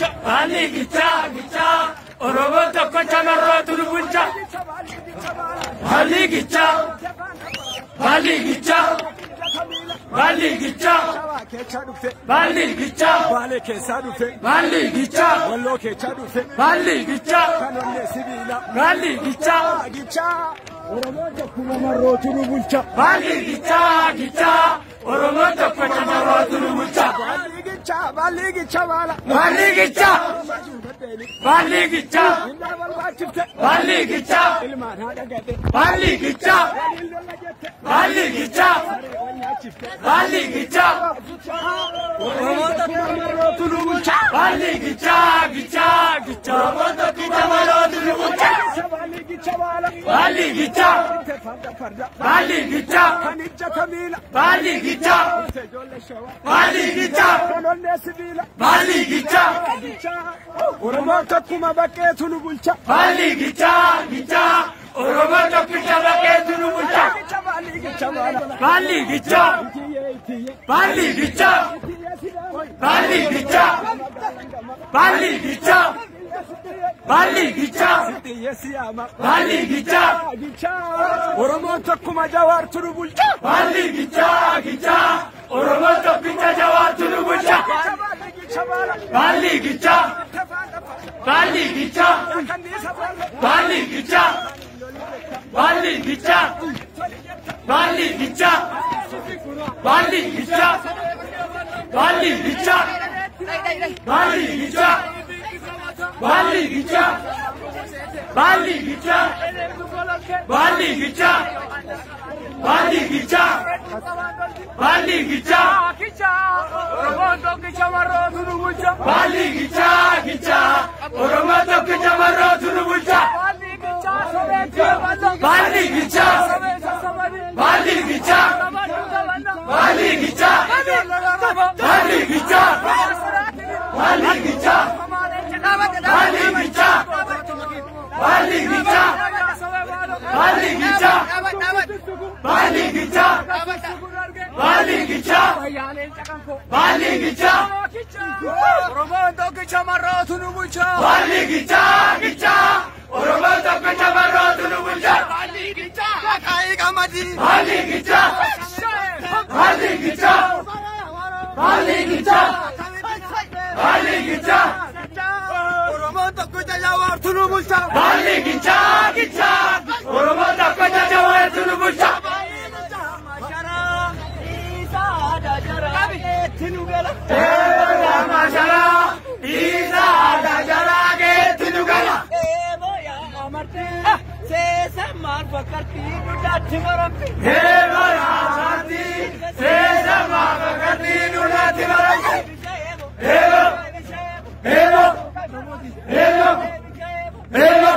bulcha. Bali gicha gicha. Oromo tokko chamarro tunu bulcha. Bali gicha. Bali gicha. Bali gicha. Bali gicha. Bali keessa dhufe. Bali gicha. Walloo keessa dhufe. Bali gicha. Kanonne sibiila. Bali gicha. Gicha. Oromoo tokko chamarro tunu bulcha. Bali gicha gicha. Oromo tokko chamarro tunu bulcha. Bali gicha. Bali gicha bala. Bali gicha. Bali gicha. Bali gicha. Ilmaan haadha gate. Bali gicha. Bali gicha. Bali gicha. Oromoo tokko chamarro tunu bulcha. Bali gicha gicha gicha. Oromo tokko chamarro tunu bulcha. Bali gicha bala. Bali gicha. Bali gicha. Kanija kamila. Bali gicha. Bali gicha. Kanonne sibiila. Bali gicha. Oromoo tokkuma bakkee tunu bulcha. Bali gicha gicha. Oromo tokko chamarro tunu bulcha. Bali gicha bala. Bali gicha. Bali gicha. Bali gicha. Bali gicha. Bali gicha. Bali gicha. Oromoo tokkuma jawaar tunu bulcha. Bali gicha gicha. Oromo tokko jawaar tunu bulcha. Bali gicha. Bali gicha. Bali gicha. Bali gicha. Bali gicha. Bali gicha. Bali gicha. Bali gicha. Bali gicha. Bali gicha. Bali gicha. Bali gicha. Bali gicha. Oromoo tokko chamarro tunu bulcha. Bali gicha gicha. Oromo tokko chamarro tunu bulcha. Bali gicha. Bali gicha. Bali gicha. Bali gicha. Bali gicha. Bali gicha. Bali gicha. Bali gicha. Bali gicha. Bali gicha. Bali gicha. Oromoo tokko chamarro tunu bulcha. Bali gicha gicha. Oromo tokko chamarro tunu bulcha. Bali gicha. Akai gamadi. Bali gicha. Bali gicha. Bali gicha. Bali gicha. Oromoo tokko jawaar tunu bulcha. Bali gicha gicha. Oromo tokko jawaar tunu bulcha. Mashara isa da jara ke tinugala. Se samar pakarti dudati maramti. He marati se sama pakati dudati maramti. Hello, hello, hello, hello, hello,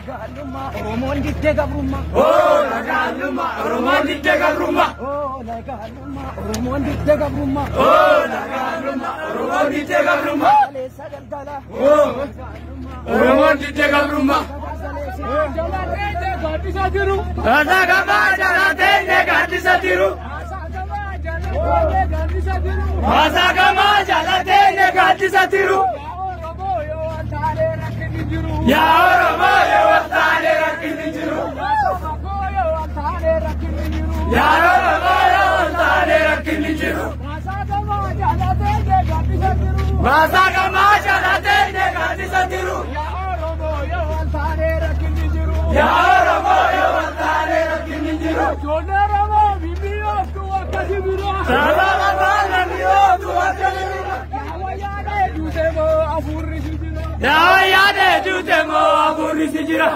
Oromoon diddee gabrummaa. Oh, nagaaluma Oromoon diddee gabrummaa. Oh, nagaaluma Oromoon diddee gabrummaa. Oh, nagaaluma Oromoon diddee gabrummaa. Kaleessa galgala. Oh, Oromoon diddee gabrummaa. Gaaddisa jiru. Asagamaa jalaatee gaaddisa jiru. Asagamaa jalaatee gaaddisa jiru. Yaa Oromoo yoo waltaanee rakkinni jiru. Yaa Oromoo yoo waltaanee rakkinni jiru. Asagamaa jalaatee gaaddisa jiru. Yaa Oromoo yoo waltaanee rakkinni jiru. Sababa baala mi'ootu akka yaa yaade juute moo abuurri si jira.